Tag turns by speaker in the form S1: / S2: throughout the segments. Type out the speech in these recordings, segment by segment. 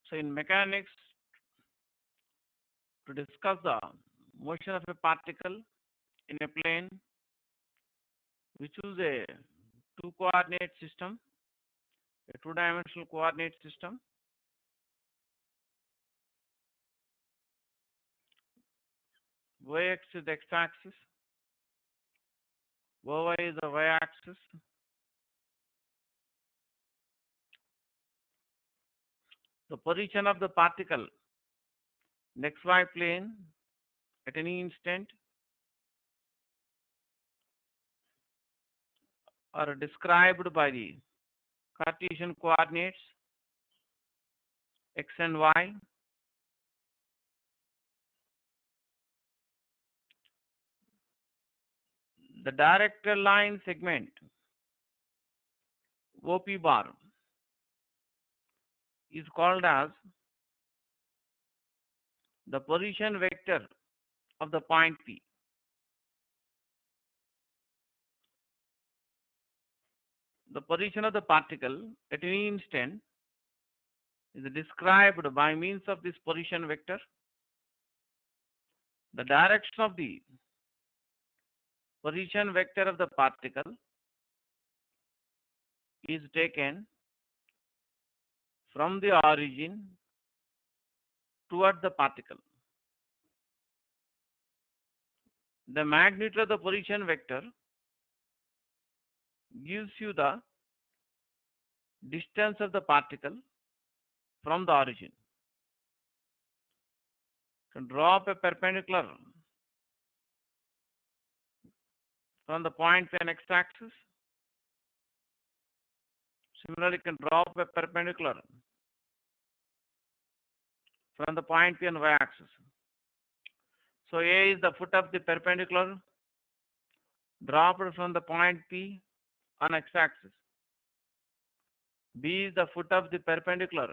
S1: So in mechanics, to discuss the motion of a particle in a plane, we choose a two coordinate system, a two-dimensional coordinate system. Yx is the x-axis, Oy is the y-axis. The position of the particle in xy plane at any instant are described by the Cartesian coordinates x and y. The directed line segment OP bar is called as the position vector of the point P. The position of the particle at any instant is described by means of this position vector. The direction of the position vector of the particle is taken from the origin toward the particle. The magnitude of the position vector gives you the distance of the particle from the origin. You can draw up a perpendicular from the point P on x-axis. Similarly, you can draw up a perpendicular from the point P on y-axis. So A is the foot of the perpendicular dropped from the point P on x-axis. B is the foot of the perpendicular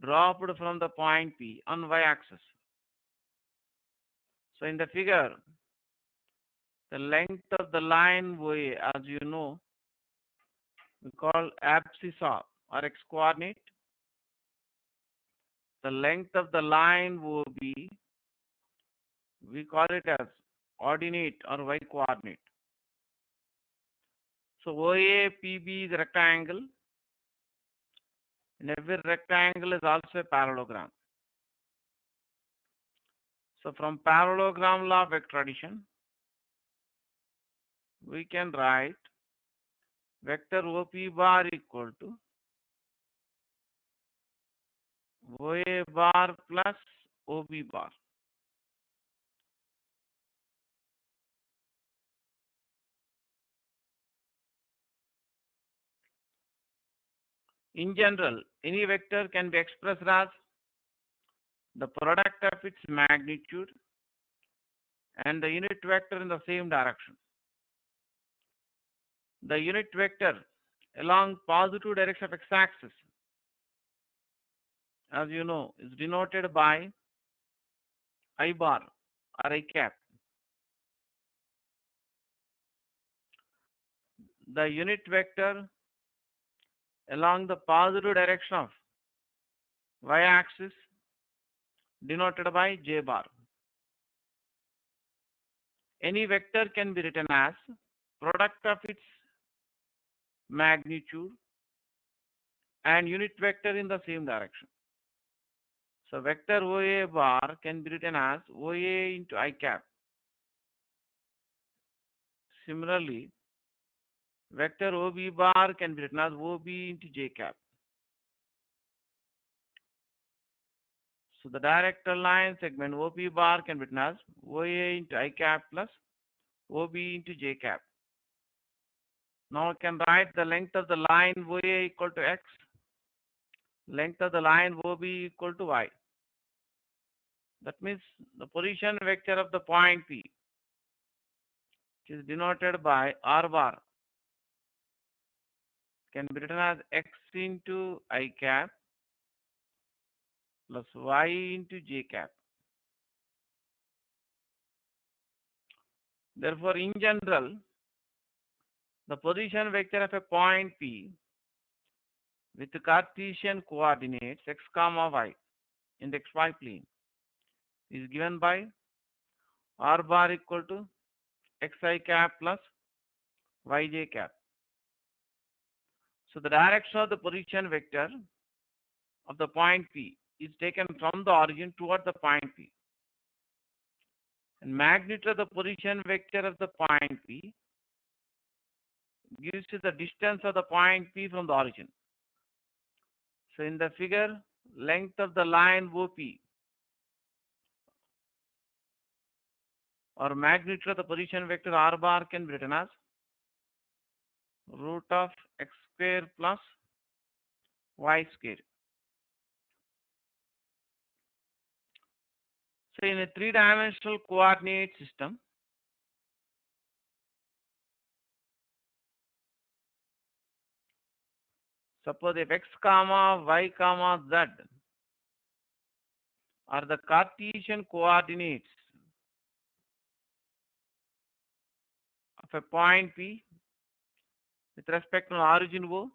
S1: dropped from the point P on y-axis. So in the figure, the length of the line OA, as you know, we call abscissa or x-coordinate. The length of the line OB, we call it as ordinate or y-coordinate. So OA PB is a rectangle, and every rectangle is also a parallelogram. So from parallelogram law of vector addition, we can write vector OP bar equal to OA bar plus OB bar. In general, any vector can be expressed as the product of its magnitude and the unit vector in the same direction. The unit vector along positive direction of x-axis, as you know, is denoted by I bar or I cap. The unit vector along the positive direction of y-axis denoted by J bar. Any vector can be written as product of its magnitude and unit vector in the same direction. So vector OA bar can be written as OA into I cap. Similarly, vector OB bar can be written as OB into J cap. So the direct line segment OP bar can be written as OA into I cap plus OB into J cap. Now I can write the length of the line OA equal to x, length of the line OB equal to y. That means the position vector of the point P, which is denoted by R bar, can be written as x into I cap plus y into J cap. Therefore, in general, the position vector of a point P with the Cartesian coordinates x comma y in the xy plane is given by r bar equal to xi cap plus yj cap. So the direction of the position vector of the point P is taken from the origin toward the point P. And magnitude of the position vector of the point P gives you the distance of the point P from the origin. So in the figure, length of the line OP or magnitude of the position vector r bar can be written as root of x square plus y square. So in a three-dimensional coordinate system, suppose if x comma y comma z are the Cartesian coordinates of a point P with respect to origin O,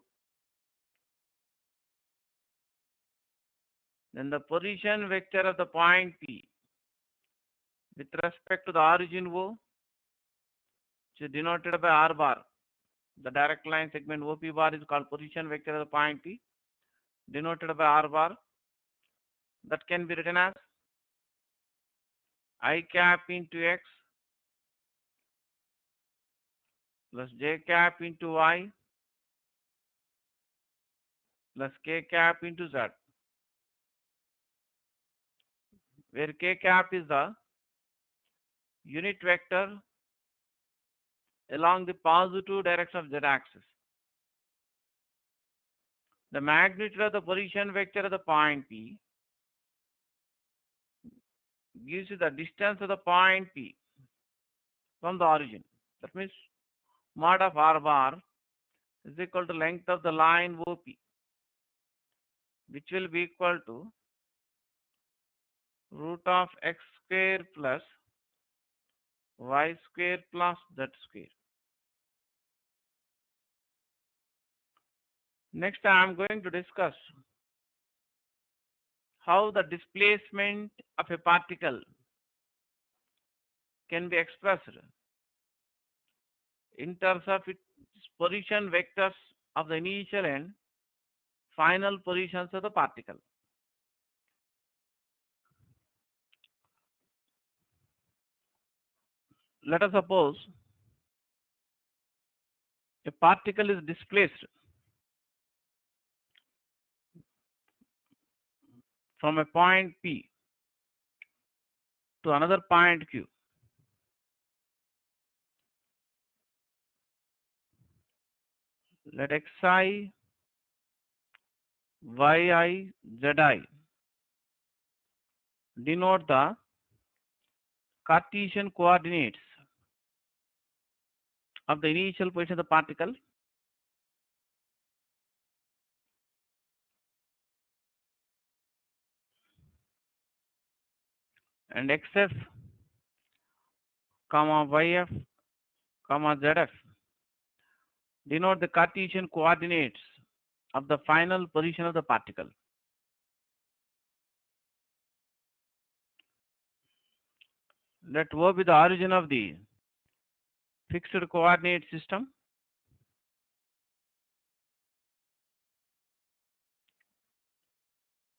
S1: then the position vector of the point P with respect to the origin O, which is denoted by r bar. The direct line segment OP bar is called position vector of the point P, denoted by r bar. That can be written as I cap into x plus j cap into y plus k cap into z, where k cap is the unit vector along the positive direction of z axis. The magnitude of the position vector of the point P gives you the distance of the point P from the origin. That means mod of r bar is equal to length of the line OP, which will be equal to root of x square plus y square plus z square. Next, I am going to discuss how the displacement of a particle can be expressed in terms of its position vectors of the initial and final positions of the particle. Let us suppose a particle is displaced from a point P to another point Q. Let xi, yi, zi denote the Cartesian coordinates of the initial position of the particle and xf, yf, zf denote the Cartesian coordinates of the final position of the particle. Let O be the origin of the fixed coordinate system.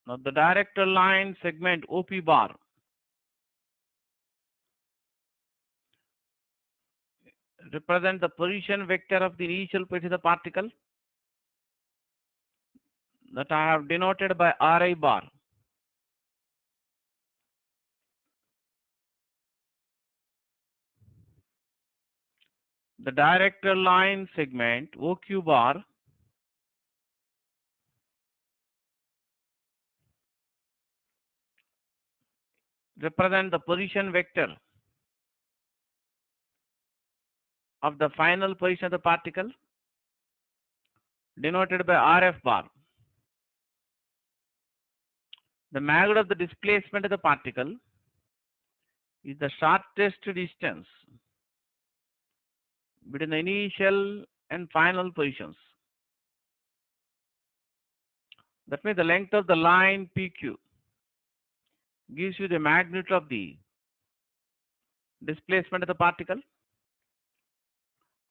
S1: Now the director line segment OP bar represent the position vector of the initial position of the particle that I have denoted by Ri bar. The director line segment OQ bar represent the position vector of the final position of the particle denoted by RF bar. The magnitude of the displacement of the particle is the shortest distance between the initial and final positions. That means the length of the line PQ gives you the magnitude of the displacement of the particle.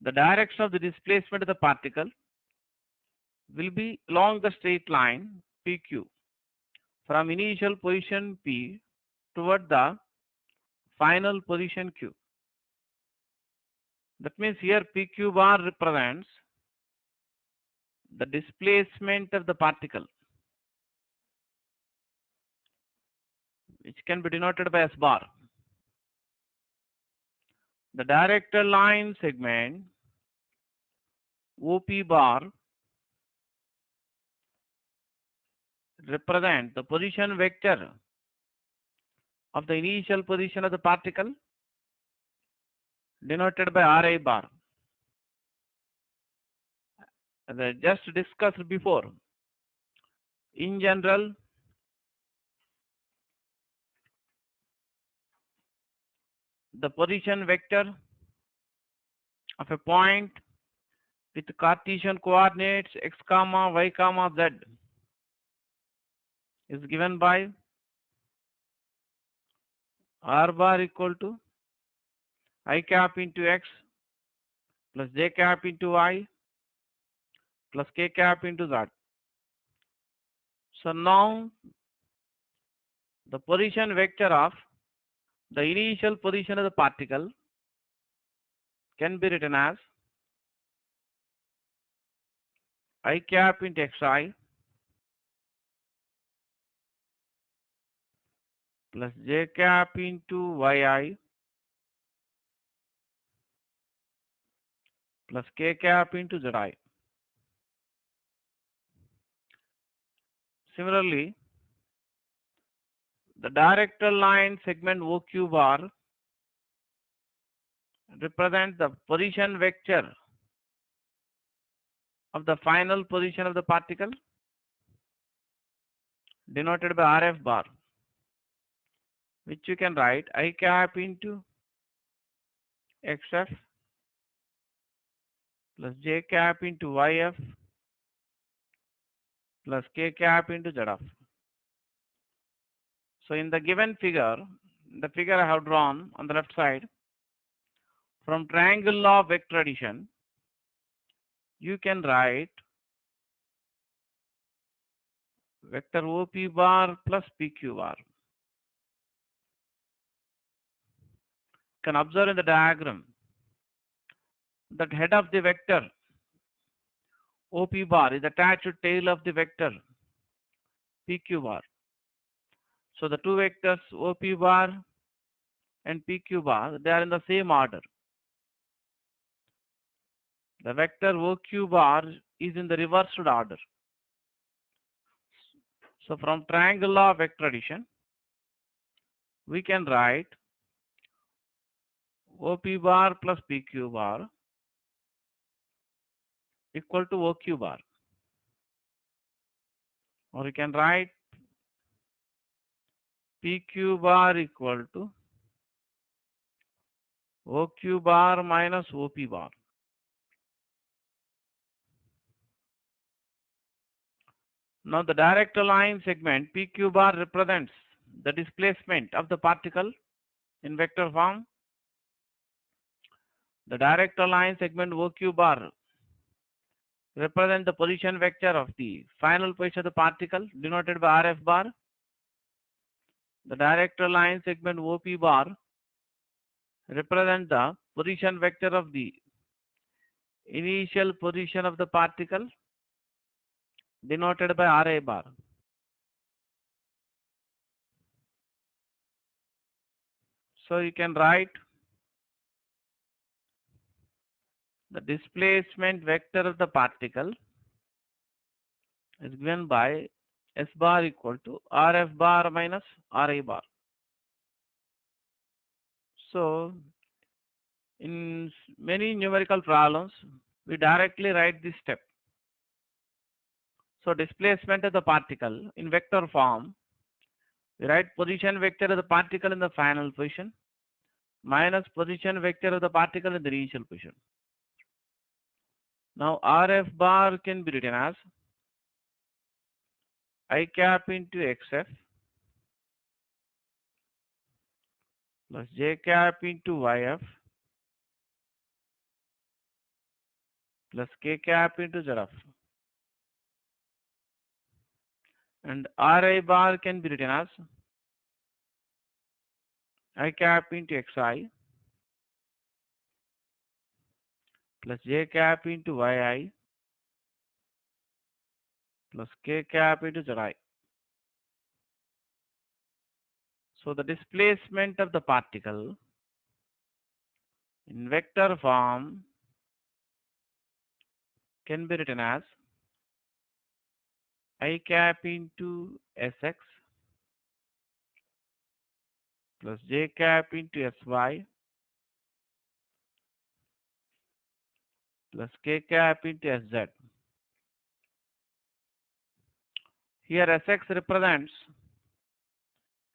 S1: The direction of the displacement of the particle will be along the straight line PQ from initial position P toward the final position Q. That means here PQ bar represents the displacement of the particle, which can be denoted by S bar. The directed line segment OP bar represents the position vector of the initial position of the particle, denoted by RI bar. As I just discussed before, in general, the position vector of a point with Cartesian coordinates x comma y comma z is given by r bar equal to I cap into x plus j cap into y plus k cap into z. So now the position vector of the initial position of the particle can be written as I cap into xi plus j cap into yi plus k cap into zi. Similarly, the directed line segment OQ bar represents the position vector of the final position of the particle, denoted by RF bar, which you can write I cap into xf plus j cap into yf plus k cap into zf. So in the given figure, the figure I have drawn on the left side, from triangle law of vector addition, you can write vector OP bar plus PQ bar. You can observe in the diagram that head of the vector OP bar is attached to tail of the vector PQ bar. So the two vectors OP bar and PQ bar, they are in the same order. The vector OQ bar is in the reversed order. So from triangle law of vector addition, we can write OP bar plus PQ bar equal to OQ bar. Or you can write PQ bar equal to OQ bar minus OP bar. Now the direct line segment PQ bar represents the displacement of the particle in vector form. The direct line segment OQ bar represents the position vector of the final position of the particle, denoted by RF bar. The direct line segment OP bar represents the position vector of the initial position of the particle, denoted by RA bar. So you can write the displacement vector of the particle is given by S bar equal to RF bar minus RA bar. So in many numerical problems, we directly write this step. So displacement of the particle in vector form, we write position vector of the particle in the final position minus position vector of the particle in the initial position. Now RF bar can be written as I cap into xf plus j cap into yf plus k cap into zf. And Ri bar can be written as I cap into xi plus j cap into yi plus k cap into zi. So the displacement of the particle in vector form can be written as I cap into Sx plus j cap into Sy plus k cap into Sz. Here Sx represents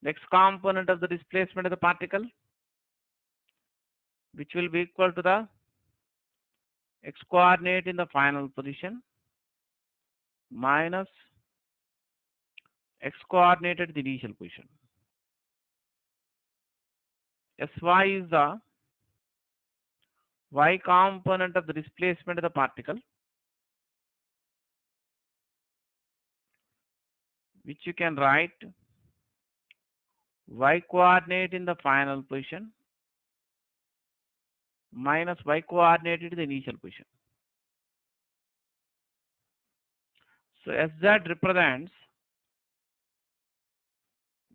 S1: the x component of the displacement of the particle, which will be equal to the x coordinate in the final position minus x coordinate at the initial position. Sy is the y component of the displacement of the particle, which you can write y coordinate in the final position minus y coordinate at the initial position. So Sz represents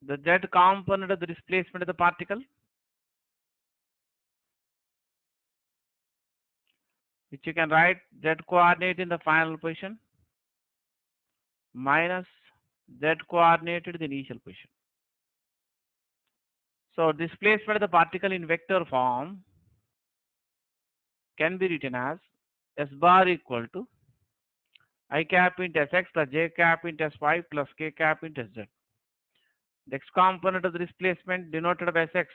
S1: the z component of the displacement of the particle, which you can write z coordinate in the final position minus z coordinate at the initial position. So displacement of the particle in vector form can be written as S bar equal to I cap into Sx plus j cap into Sy plus k cap into Sz. The x component of the displacement denoted by Sx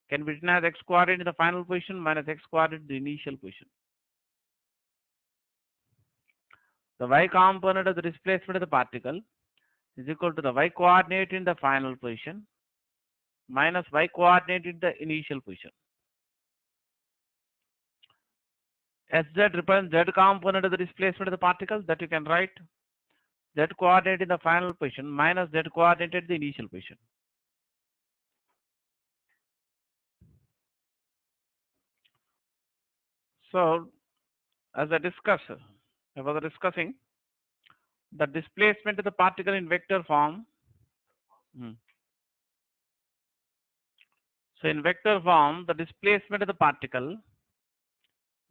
S1: can be written as x coordinate in the final position minus x coordinate in the initial position. The y component of the displacement of the particle is equal to the y coordinate in the final position minus y coordinate in the initial position. Sz represents z component of the displacement of the particle, that you can write z coordinate in the final position minus z coordinate at the initial position. So as I was discussing the displacement of the particle in vector form. So in vector form, the displacement of the particle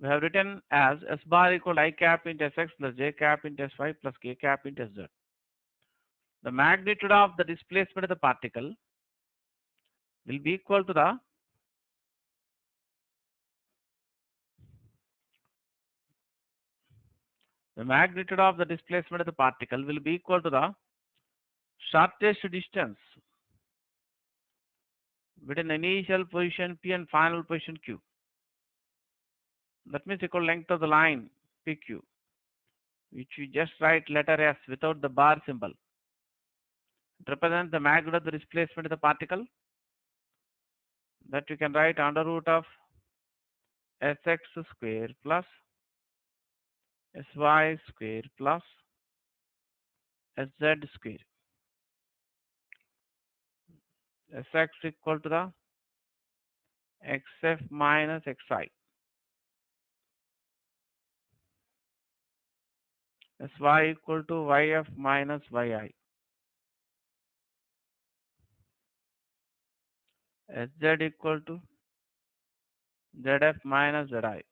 S1: we have written as S bar equal to I cap into Sx plus j cap into Sy plus k cap into Sz. The magnitude of the displacement of the particle will be equal to the magnitude of the displacement of the particle will be equal to the shortest distance between initial position P and final position Q. That means equal length of the line PQ, which we just write letter S without the bar symbol. It represents the magnitude of the displacement of the particle, that you can write under root of Sx square plus Sy square plus Sz square. Sx equal to the xf minus xi. Sy equal to yf minus yi. Sz equal to zf minus zi.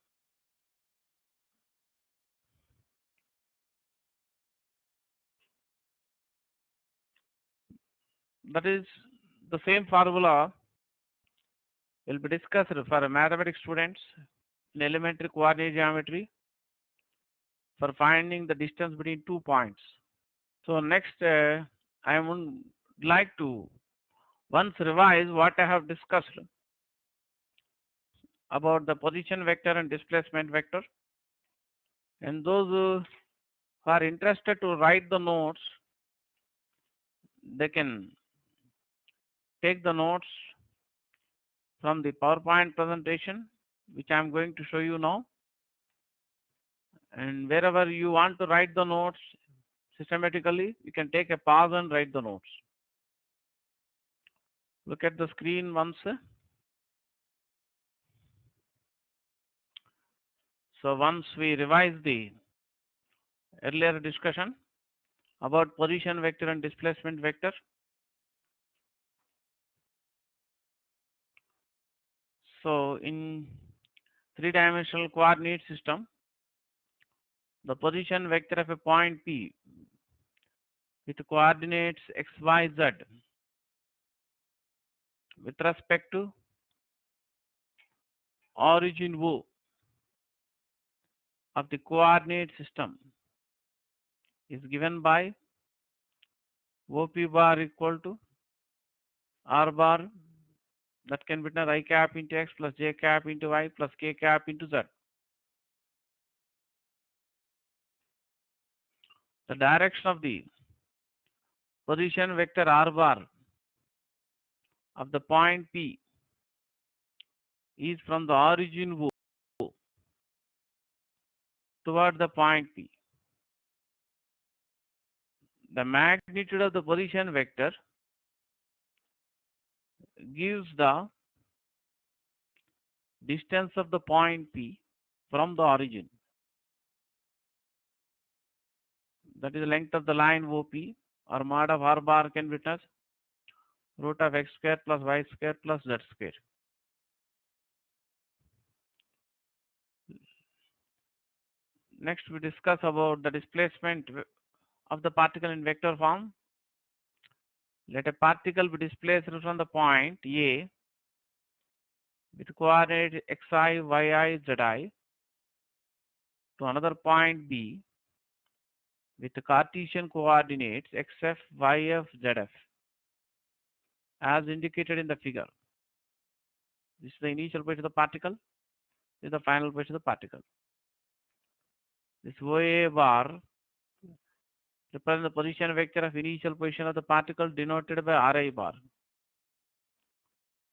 S1: That is the same formula will be discussed for mathematics students in elementary coordinate geometry for finding the distance between 2 points. So next, I would like to once revise what I have discussed about the position vector and displacement vector. And those who are interested to write the notes, they can take the notes from the PowerPoint presentation, which I'm going to show you now. And wherever you want to write the notes systematically, you can take a pause and write the notes. Look at the screen once. So once we revise the earlier discussion about position vector and displacement vector. So in three-dimensional coordinate system, the position vector of a point P with coordinates x, y, z with respect to origin O of the coordinate system is given by OP bar equal to R bar, that can be written as I cap into x plus j cap into y plus k cap into z. The direction of the position vector R bar of the point P is from the origin O toward the point P. The magnitude of the position vector gives the distance of the point P from the origin. That is the length of the line OP, or mod of R bar can be written as root of x square plus y square plus z square. Next, we discuss about the displacement of the particle in vector form. Let a particle be displaced from the point A with coordinate xi, yi, zi to another point B with the Cartesian coordinates xf, yf, zf as indicated in the figure. This is the initial position of the particle. This is the final position of the particle. This OA bar represents the position vector of initial position of the particle denoted by Ri bar.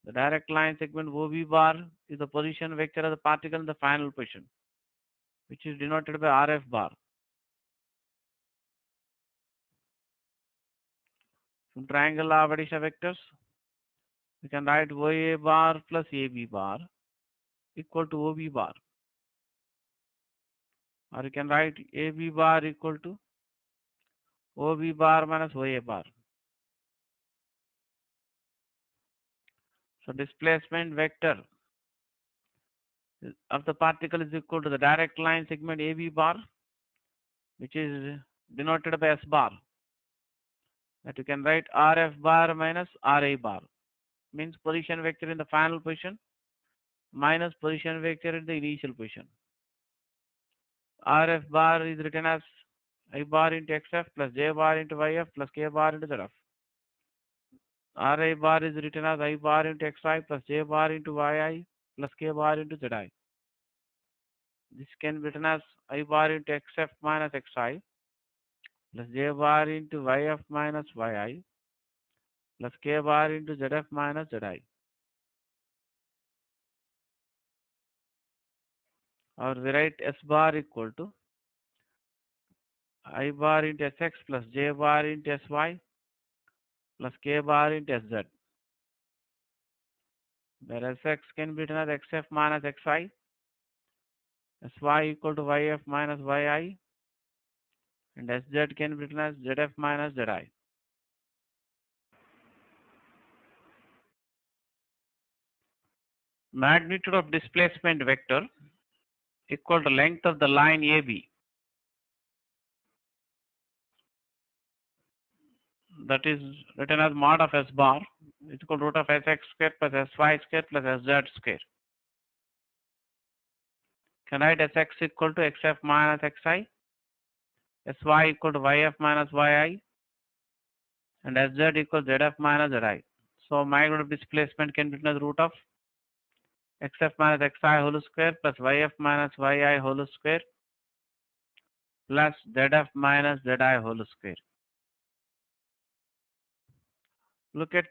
S1: The direct line segment OB bar is the position vector of the particle in the final position, which is denoted by RF bar. From triangle law of addition vectors, we can write OA bar plus AB bar equal to OB bar. Or you can write AB bar equal to OB bar minus OA bar. So displacement vector of the particle is equal to the direct line segment AB bar, which is denoted by S bar. That you can write RF bar minus RA bar, means position vector in the final position minus position vector in the initial position. RF bar is written as I bar into XF plus J bar into YF plus K bar into ZF. RI bar is written as I bar into XI plus J bar into YI plus K bar into ZI. This can be written as I bar into XF minus XI plus J bar into YF minus YI plus K bar into ZF minus ZI. Or we write S bar equal to I bar into Sx plus J bar into Sy plus K bar into Sz, where Sx can be written as Xf minus Xi, Sy equal to Yf minus Yi, and Sz can be written as Zf minus Zi. Magnitude of displacement vector equal to length of the line AB. That is written as mod of S bar is equal to root of Sx square plus Sy square plus Sz square. Can write Sx equal to Xf minus Xi, Sy equal to Yf minus Yi, and Sz equal to Zf minus Zi. So magnitude of displacement can be written as root of Xf minus Xi whole square plus Yf minus Yi whole square plus Zf minus Zi whole square. Look at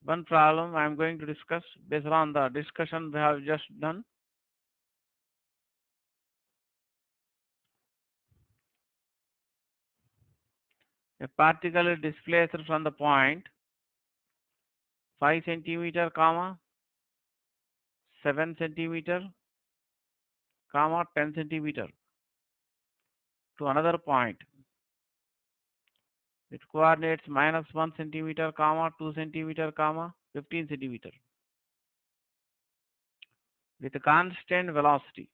S1: one problem I am going to discuss based on the discussion we have just done. A particle is displaced from the point 5 centimeter, comma 7 centimeter, comma 10 centimeter to another point with coordinates -1 centimeter, comma 2 centimeter, comma 15 centimeter with a constant velocity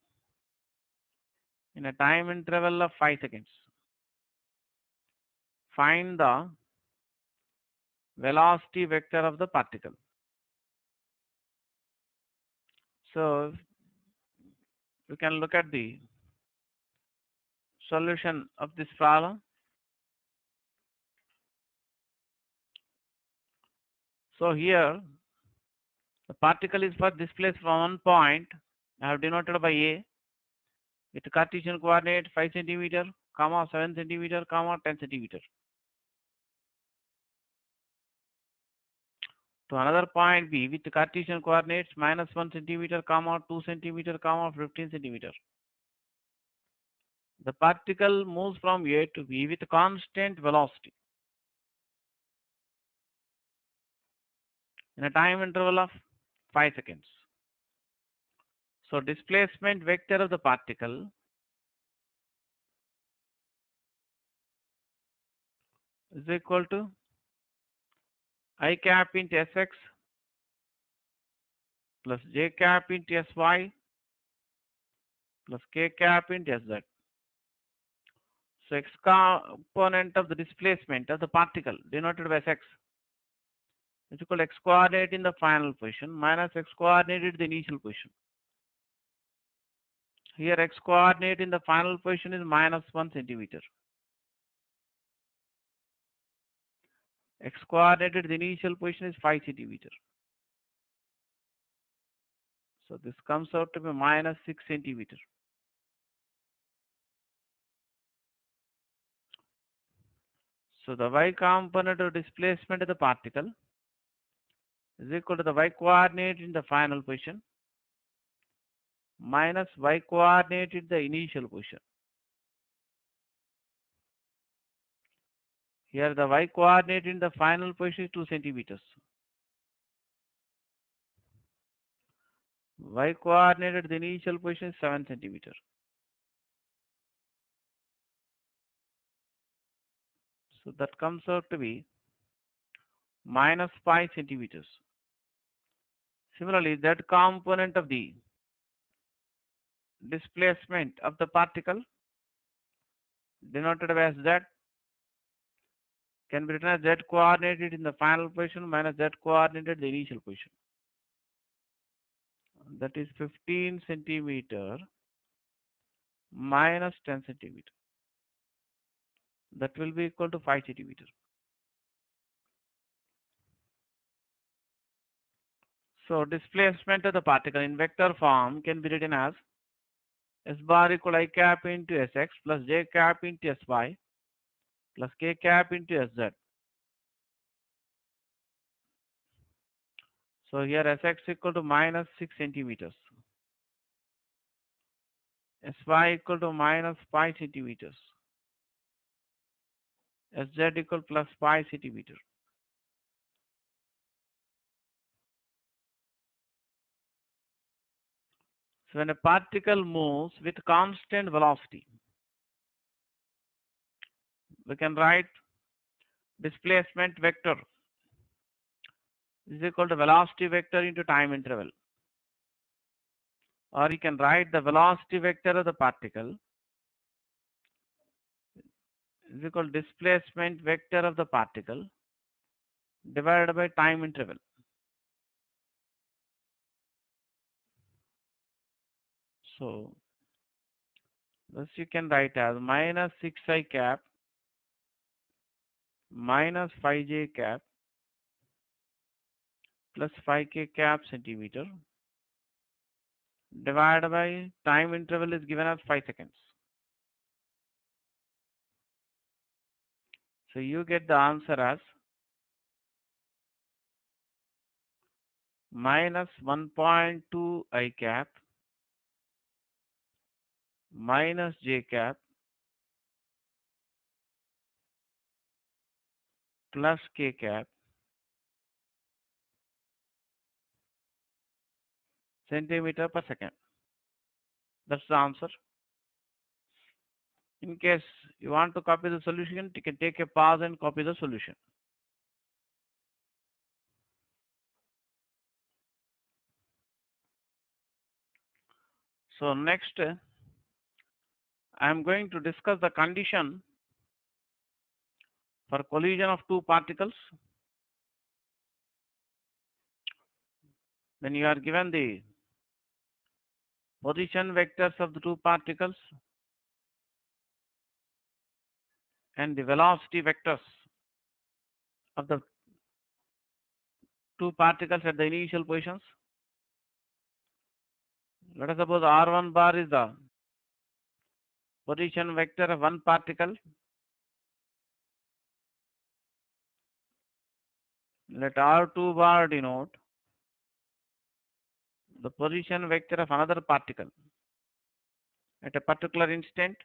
S1: in a time interval of 5 seconds. Find the velocity vector of the particle. So you can look at the solution of this problem. So here the particle is first displaced from one point, I have denoted by A, with Cartesian coordinate 5 centimeter, comma 7 centimeter, comma 10 centimeter. To another point B with Cartesian coordinates -1 centimeter, comma 2 centimeter, comma 15 centimeter. The particle moves from A to B with constant velocity in a time interval of 5 seconds. So displacement vector of the particle is equal to I cap into Sx plus J cap into Sy plus K cap into Sz. So x component of the displacement of the particle denoted by Sx is equal to x coordinate in the final position minus x coordinate in the initial position. Here x coordinate in the final position is -1 centimeter. X coordinate in the initial position is 5 centimeter. So this comes out to be -6 centimeter. So the y component of displacement of the particle is equal to the y coordinate in the final position minus y coordinate in the initial position. Here the y coordinate in the final position is 2 centimeters. Y coordinate at the initial position is 7 centimeter. So that comes out to be -5 centimeters. Similarly, that component of the displacement of the particle denoted by z can be written as z coordinated in the final position minus z coordinated in the initial position. That is 15 centimeter minus 10 centimeter. That will be equal to 5 centimeter. So displacement of the particle in vector form can be written as S bar equal I cap into Sx plus J cap into Sy plus K cap into Sz. So here Sx equal to -6 centimeters. Sy equal to -5 centimeters. Sz equal plus 5 centimeters. So when a particle moves with constant velocity, we can write displacement vector is equal to velocity vector into time interval. Or you can write the velocity vector of the particle is equal to displacement vector of the particle divided by time interval. So thus you can write as -6i cap minus 5j cap plus 5k cap centimeter divided by time interval is given as 5 seconds. So you get the answer as minus 1.2 I cap minus j cap plus k cap centimeter per second. That's the answer. In case you want to copy the solution, you can take a pause and copy the solution. So next, I am going to discuss the condition for collision of two particles. When you are given the position vectors of the two particles and the velocity vectors of the two particles at the initial positions. Let us suppose R1 bar is the position vector of one particle. Let R2 bar denote the position vector of another particle at a particular instant.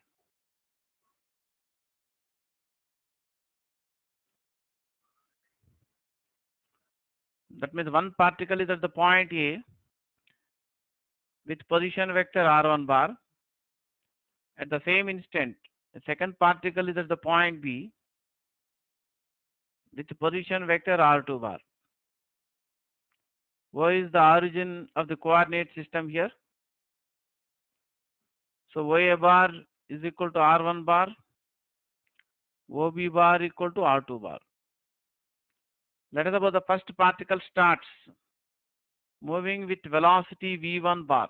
S1: That means one particle is at the point A with position vector R1 bar. At the same instant, the second particle is at the point B with position vector R2 bar. What is the origin of the coordinate system here? So OA bar is equal to R1 bar, OB bar equal to R2 bar. Let us suppose the first particle starts moving with velocity V1 bar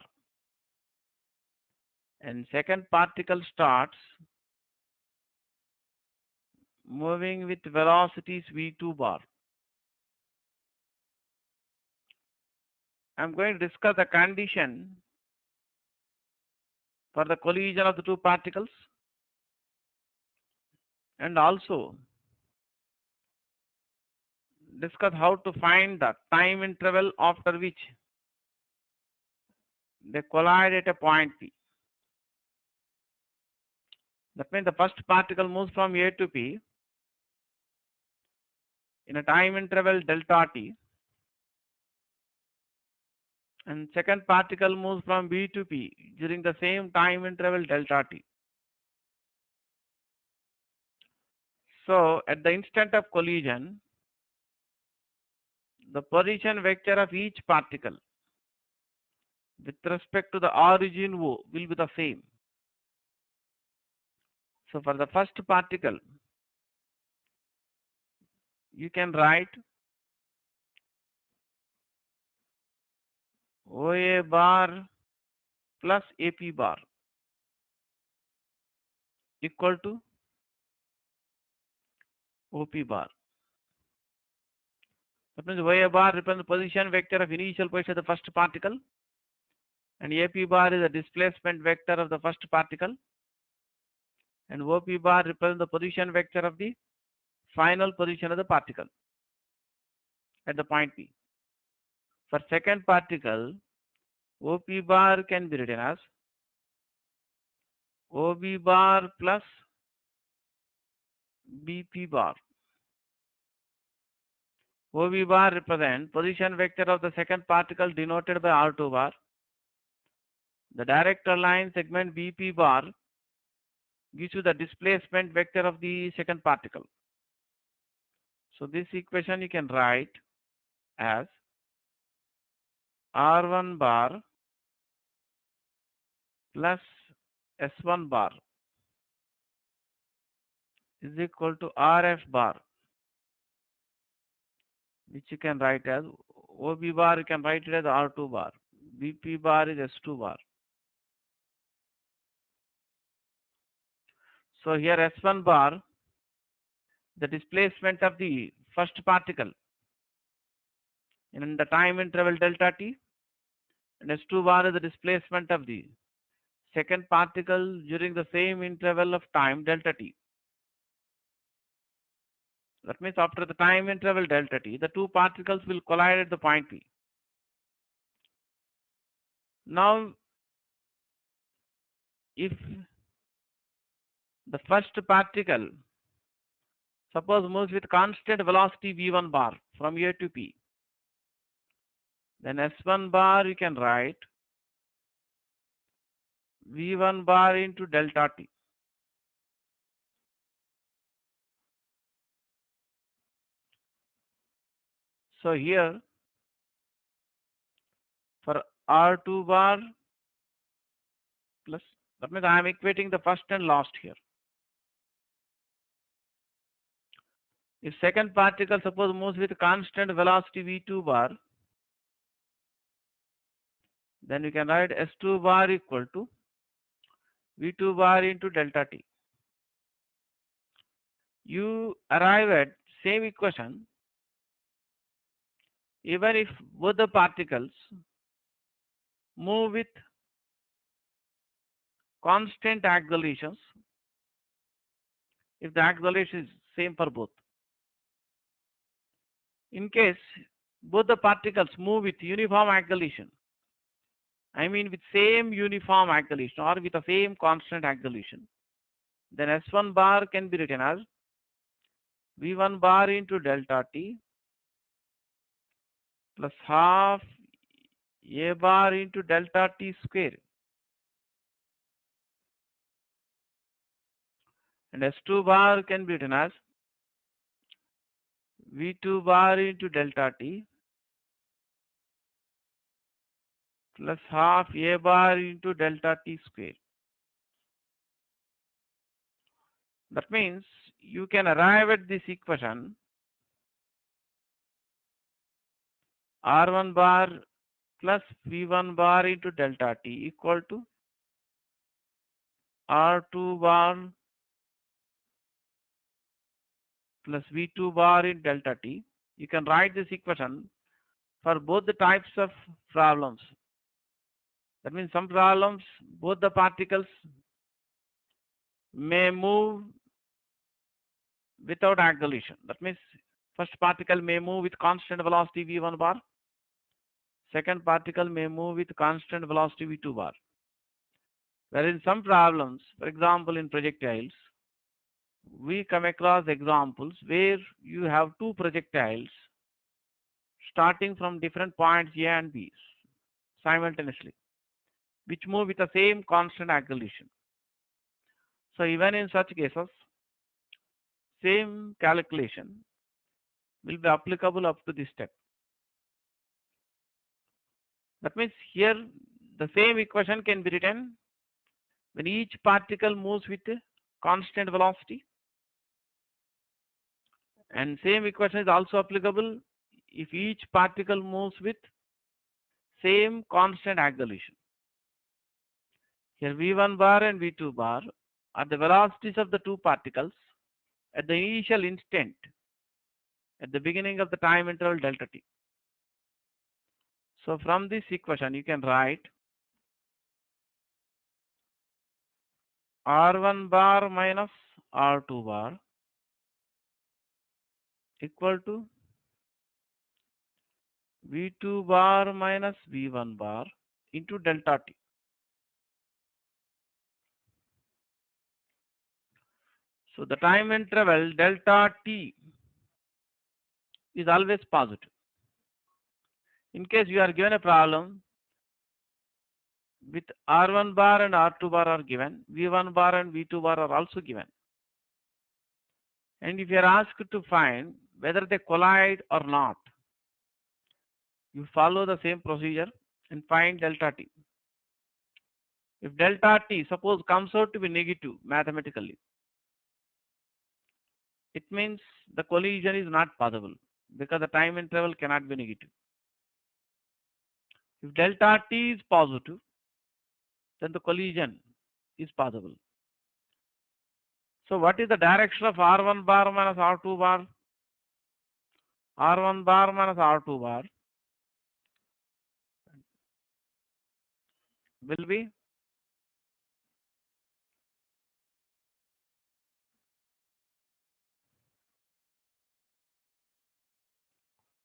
S1: and second particle starts moving with velocities V2 bar. I am going to discuss the condition for the collision of the two particles and also discuss how to find the time interval after which they collide at a point P. That means the first particle moves from A to P in a time interval delta t, and second particle moves from B to P during the same time interval delta t. So at the instant of collision, the position vector of each particle with respect to the origin O will be the same. So for the first particle, you can write OA bar plus AP bar equal to OP bar. That means OA bar represents the position vector of initial position of the first particle, and AP bar is the displacement vector of the first particle, and OP bar represents the position vector of the final position of the particle at the point P. For second particle, OP bar can be written as OB bar plus BP bar. OB bar represents position vector of the second particle denoted by R2 bar. The director line segment BP bar gives you the displacement vector of the second particle. So this equation you can write as R1 bar plus S1 bar is equal to RF bar, which you can write as OB bar, you can write it as R2 bar. BP bar is S2 bar. So here S1 bar, the displacement of the first particle in the time interval delta t, and S2 bar is the displacement of the second particle during the same interval of time delta t. That means after the time interval delta t, the two particles will collide at the point P. Now, if the first particle, suppose, moves with constant velocity v1 bar from A to P, then S1 bar you can write v1 bar into delta t. So here, for R2 bar plus, that means I am equating the first and last here. If second particle, suppose, moves with constant velocity v2 bar, then you can write S2 bar equal to v2 bar into delta t. You arrive at same equation even if both the particles move with constant accelerations, if the acceleration is same for both. In case both the particles move with uniform acceleration, I mean with same uniform acceleration or with the same constant acceleration, then S1 bar can be written as V1 bar into delta t plus half A bar into delta t square. And S2 bar can be written as V2 bar into delta t plus half A bar into delta t square. That means you can arrive at this equation R1 bar plus V1 bar into delta t equal to R2 bar plus V2 bar in delta t. You can write this equation for both the types of problems. That means some problems, both the particles may move without acceleration. That means first particle may move with constant velocity v1 bar. Second particle may move with constant velocity v2 bar. Where in some problems, for example in projectiles, we come across examples where you have two projectiles starting from different points A and B simultaneously, which move with the same constant acceleration. So even in such cases, same calculation will be applicable up to this step. That means here the same equation can be written when each particle moves with a constant velocity, and same equation is also applicable if each particle moves with same constant acceleration. Here v1 bar and v2 bar are the velocities of the two particles at the initial instant at the beginning of the time interval delta t. So from this equation you can write R1 bar minus R2 bar equal to V2 bar minus V1 bar into delta t. So the time interval delta t is always positive. In case you are given a problem with R1 bar and R2 bar are given, V1 bar and V2 bar are also given. And if you are asked to find whether they collide or not, you follow the same procedure and find delta t. If delta t suppose comes out to be negative mathematically, it means the collision is not possible because the time interval cannot be negative. If delta t is positive, then the collision is possible. So what is the direction of R1 bar minus R2 bar? R1 bar minus R2 bar will be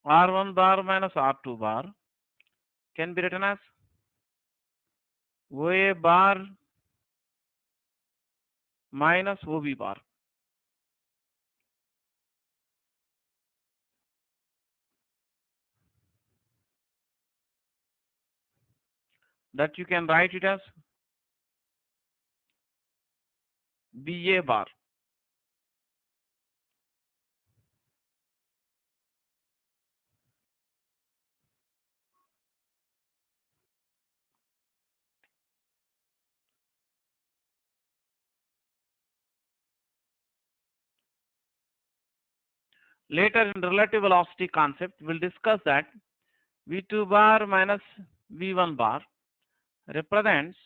S1: R1 bar minus R2 bar can be written as OA bar minus OB bar. That you can write it as BA bar. Later in relative velocity concept, we'll discuss that V2 bar minus V1 bar represents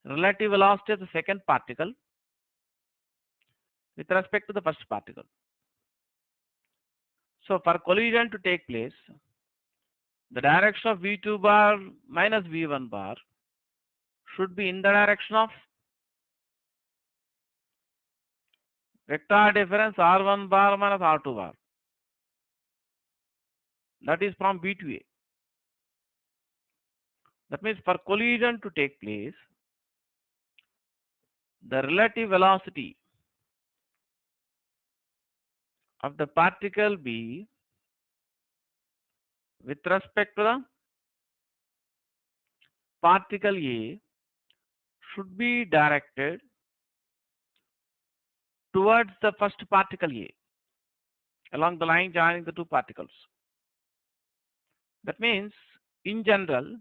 S1: relative velocity of the second particle with respect to the first particle. So for collision to take place, the direction of V2 bar minus V1 bar should be in the direction of vector difference R1 bar minus R2 bar. That is from B to A. That means for collision to take place, the relative velocity of the particle B with respect to the particle A should be directed towards the first particle A along the line joining the two particles. That means, in general,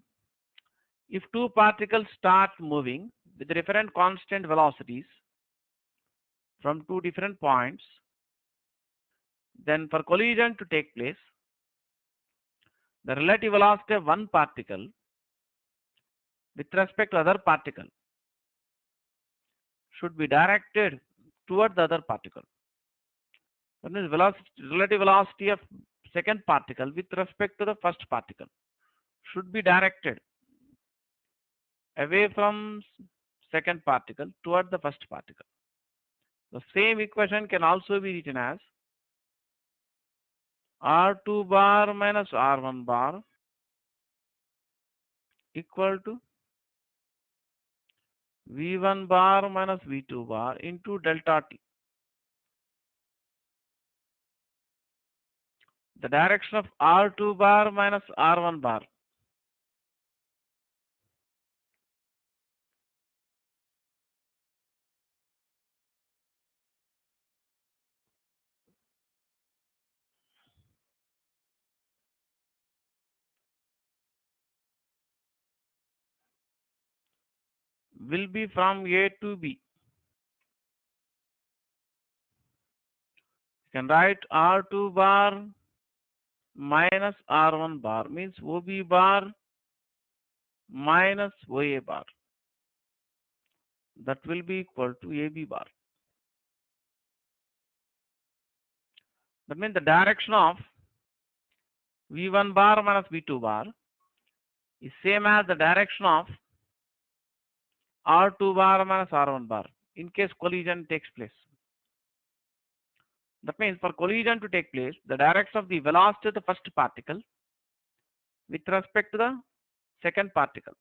S1: if two particles start moving with different constant velocities from two different points, then for collision to take place, the relative velocity of one particle with respect to other particle should be directed toward the other particle. That means relative velocity of second particle with respect to the first particle should be directed away from second particle toward the first particle. The same equation can also be written as R2 bar minus R1 bar equal to V1 bar minus V2 bar into delta T. The direction of R2 bar minus R1 bar will be from A to B. You can write R2 bar minus R1 bar means OB bar minus OA bar. That will be equal to AB bar. That means the direction of V1 bar minus V2 bar is same as the direction of R2 bar minus R1 bar in case collision takes place. That means for collision to take place, the direction of the velocity of the first particle with respect to the second particle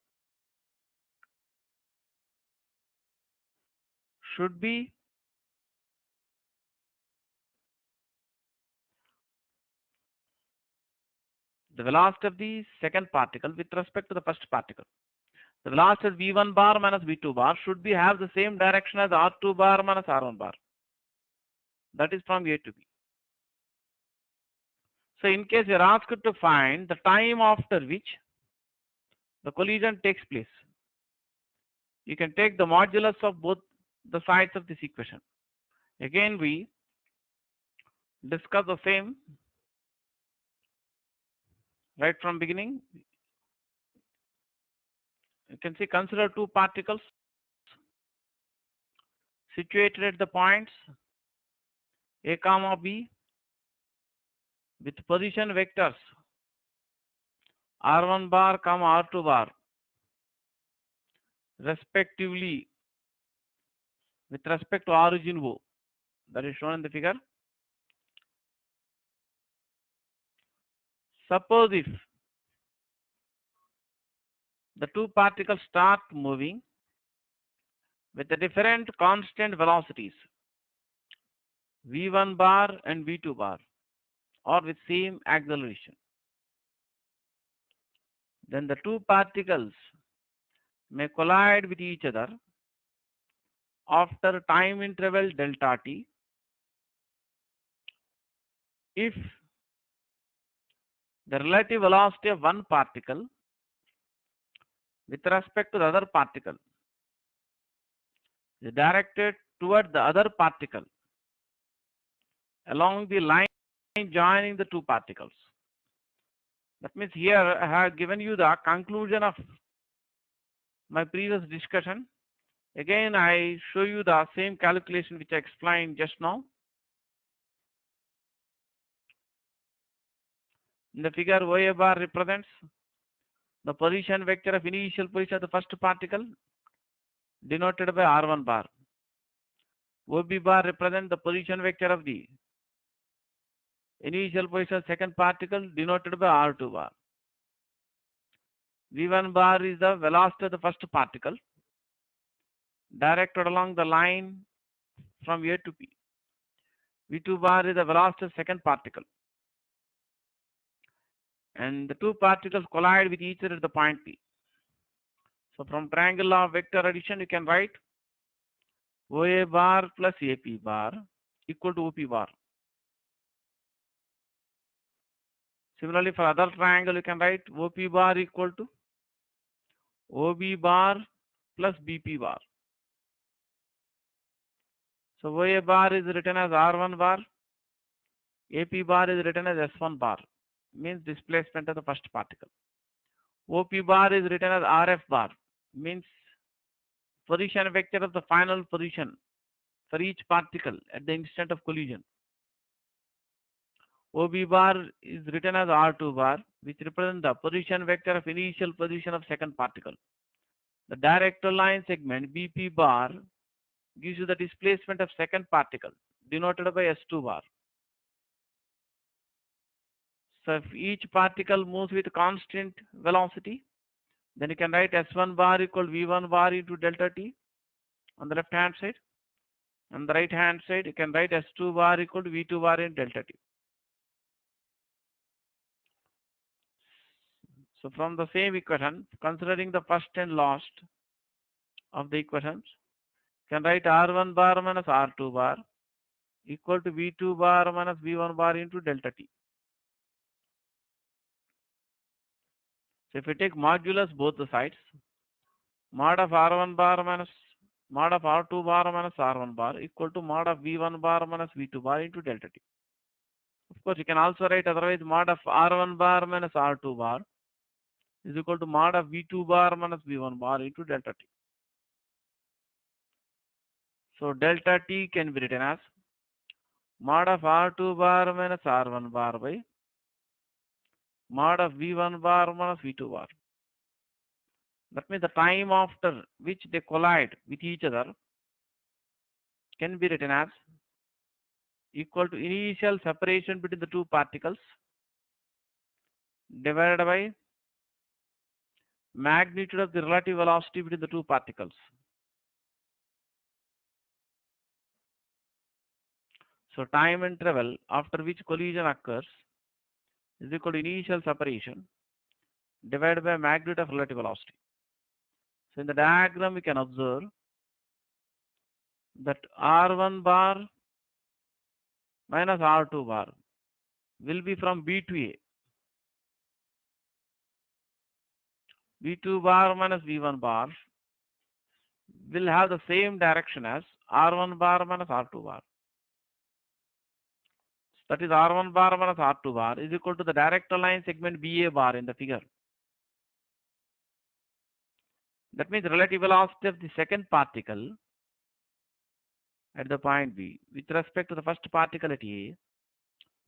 S1: should be the velocity of the second particle with respect to the first particle. The velocity of V1 bar minus V2 bar should be have the same direction as R2 bar minus R1 bar. That is from A to B. So in case you are asked to find the time after which the collision takes place, you can take the modulus of both the sides of this equation. Again, we discuss the same right from beginning. You can see, consider two particles situated at the points A comma B with position vectors R1 bar comma R2 bar respectively with respect to origin O. That is shown in the figure. Suppose if the two particles start moving with the different constant velocities v1 bar and v2 bar, or with same acceleration. Then the two particles may collide with each other after time interval delta t if the relative velocity of one particle with respect to the other particle is directed toward the other particle along the line joining the two particles. That means here I have given you the conclusion of my previous discussion. Again, I show you the same calculation which I explained just now. In the figure, OA bar represents the position vector of initial position of the first particle denoted by R1 bar. OB bar represents the position vector of the initial position of second particle denoted by R2 bar. V1 bar is the velocity of the first particle directed along the line from A to P. V2 bar is the velocity of second particle. And the two particles collide with each other at the point P. So from triangle law of vector addition, you can write OA bar plus AP bar equal to OP bar. Similarly, for other triangle, you can write OP bar equal to OB bar plus BP bar. So OA bar is written as R1 bar, AP bar is written as S1 bar, means displacement of the first particle. OP bar is written as RF bar, means position vector of the final position for each particle at the instant of collision. OB bar is written as R2 bar, which represents the position vector of initial position of second particle. The director line segment BP bar gives you the displacement of second particle, denoted by S2 bar. So if each particle moves with constant velocity, then you can write S1 bar equal V1 bar into delta t on the left hand side. On the right hand side, you can write S2 bar equal to V2 bar in delta t. So from the same equation, considering the first and last of the equations, you can write R1 bar minus R2 bar equal to V2 bar minus V1 bar into delta t. So if you take modulus both the sides, mod of R1 bar minus mod of R2 bar minus R1 bar equal to mod of V1 bar minus V2 bar into delta t. Of course, you can also write otherwise mod of R1 bar minus R2 bar is equal to mod of V2 bar minus V1 bar into delta t. So delta t can be written as mod of R2 bar minus R1 bar by mod of V1 bar minus V2 bar. That means the time after which they collide with each other can be written as equal to initial separation between the two particles divided by magnitude of the relative velocity between the two particles. So time interval after which collision occurs is equal to initial separation divided by magnitude of relative velocity. So in the diagram, we can observe that R1 bar minus R2 bar will be from B to A. V2 bar minus V1 bar will have the same direction as R1 bar minus R2 bar. That is R1 bar minus R2 bar is equal to the direct line segment BA bar in the figure. That means relative velocity of the second particle at the point B with respect to the first particle at A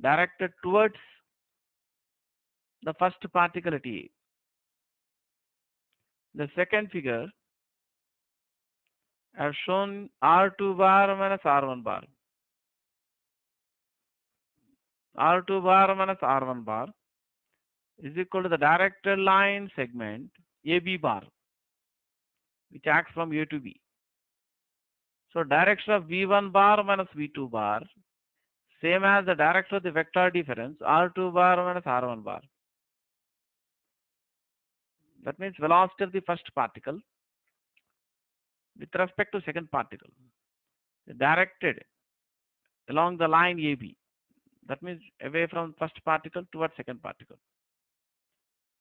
S1: directed towards the first particle at A. The second figure has shown R2 bar minus R1 bar. R2 bar minus R1 bar is equal to the directed line segment AB bar, which acts from A to B. So direction of V1 bar minus V2 bar, same as the direction of the vector difference R2 bar minus R1 bar. That means velocity of the first particle with respect to second particle directed along the line AB. That means away from first particle towards second particle.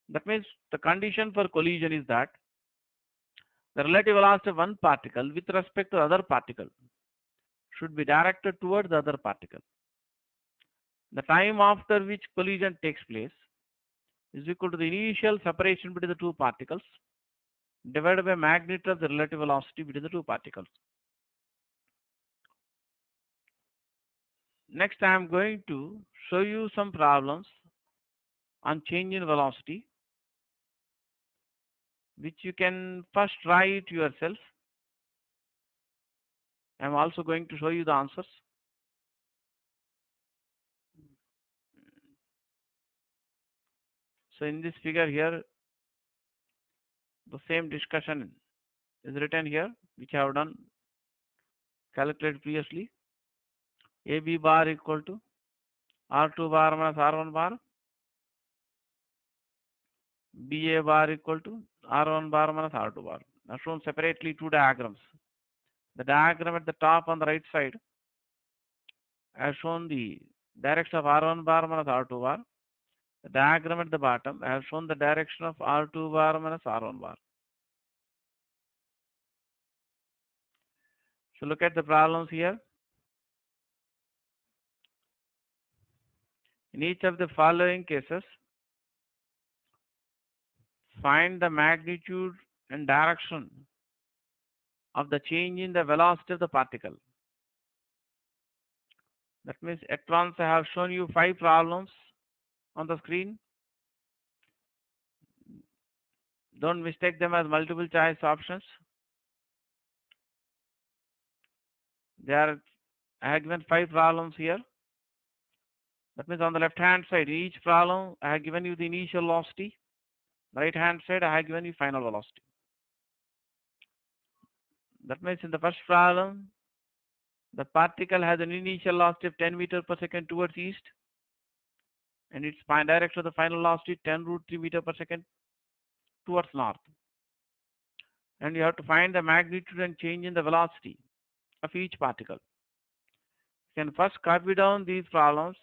S1: That means the condition for collision is that the relative velocity of one particle with respect to the other particle should be directed towards the other particle. The time after which collision takes place is equal to the initial separation between the two particles divided by magnitude of the relative velocity between the two particles. Next, I am going to show you some problems on change in velocity, which you can first try it yourself. I am also going to show you the answers. So in this figure here, the same discussion is written here, which I have done calculated previously. AB bar equal to R2 bar minus R1 bar. BA bar equal to R1 bar minus R2 bar. Now shown separately two diagrams. The diagram at the top on the right side has shown the direction of R1 bar minus R2 bar. The diagram at the bottom has shown the direction of R2 bar minus R1 bar. So look at the problems here. In each of the following cases, find the magnitude and direction of the change in the velocity of the particle. That means at once I have shown you 5 problems on the screen. Don't mistake them as multiple choice options. I have given 5 problems here. That means on the left hand side, in each problem, I have given you the initial velocity. Right hand side, I have given you final velocity. That means in the first problem, the particle has an initial velocity of 10 meters per second towards east, and its direction of the final velocity 10 root 3 meter per second towards north. And you have to find the magnitude and change in the velocity of each particle. You can first copy down these problems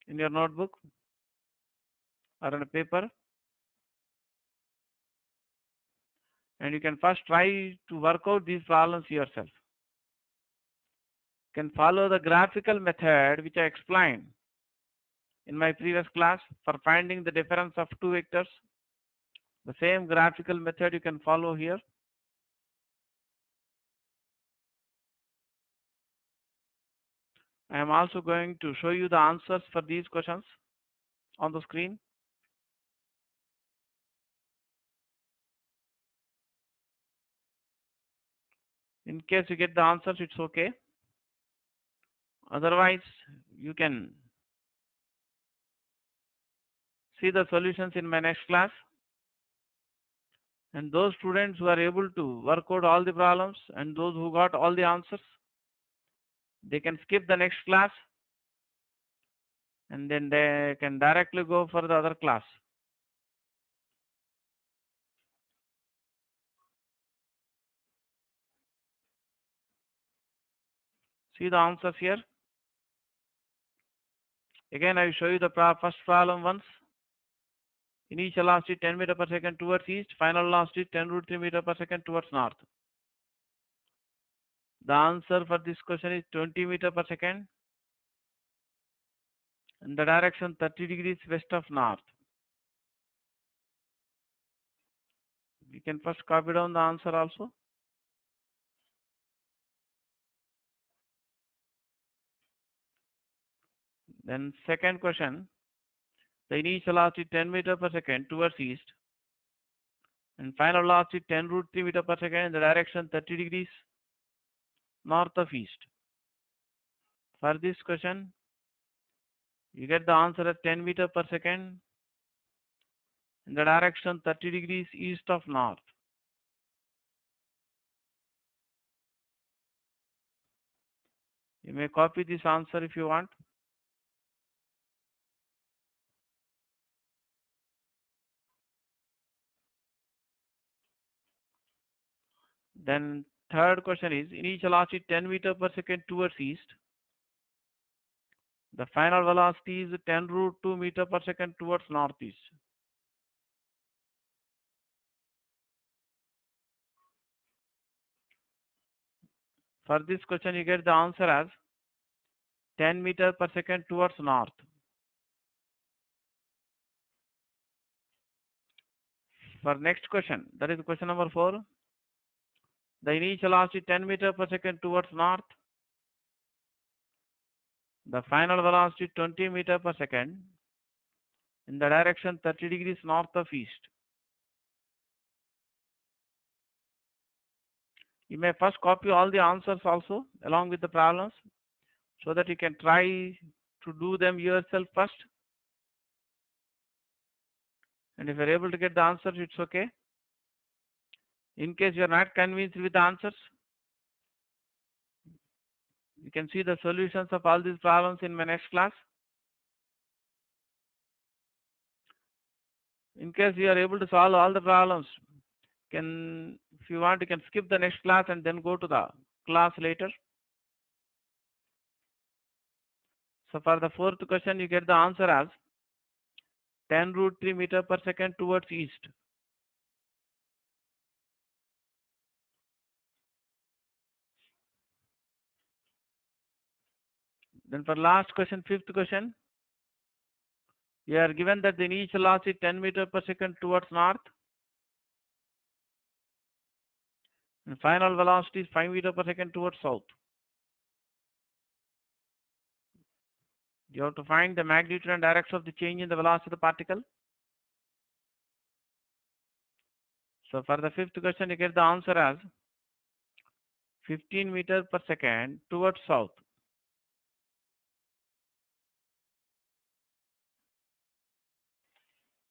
S1: in your notebook or on a paper, and you can first try to work out these problems yourself. You can follow the graphical method which I explained in my previous class for finding the difference of two vectors. The same graphical method you can follow here. I am also going to show you the answers for these questions on the screen. In case you get the answers, it's okay. Otherwise, you can see the solutions in my next class. And those students who are able to work out all the problems and those who got all the answers, they can skip the next class and then they can directly go for the other class. See the answers here. Again, I will show you the first problem once. Initial velocity 10 meter per second towards east, final velocity 10 root 3 meter per second towards north. The answer for this question is 20 meter per second, and the direction 30 degrees west of north. You can first copy down the answer also. Then second question, the initial velocity 10 meter per second towards east, and final velocity 10 root 3 meter per second in the direction 30 degrees north of east. For this question, you get the answer at 10 meter per second in the direction 30 degrees east of north. You may copy this answer if you want. Then third question is, initial velocity 10 meter per second towards east. The final velocity is 10 root 2 meter per second towards northeast. For this question, you get the answer as 10 meter per second towards north. For next question, that is question number 4. The initial velocity 10 meter per second towards north. The final velocity 20 meter per second in the direction 30 degrees north of east. You may first copy all the answers also along with the problems so that you can try to do them yourself first. And if you're able to get the answers, it's okay. In case you're not convinced with the answers, you can see the solutions of all these problems in my next class. In case you are able to solve all the problems, if you want, you can skip the next class and then go to the class later. So for the fourth question, you get the answer as 10 root 3 meter per second towards east. Then for last question, fifth question, you are given that the initial velocity 10 meter per second towards north and final velocity is 5 meter per second towards south. You have to find the magnitude and direction of the change in the velocity of the particle. So for the fifth question, you get the answer as 15 meter per second towards south.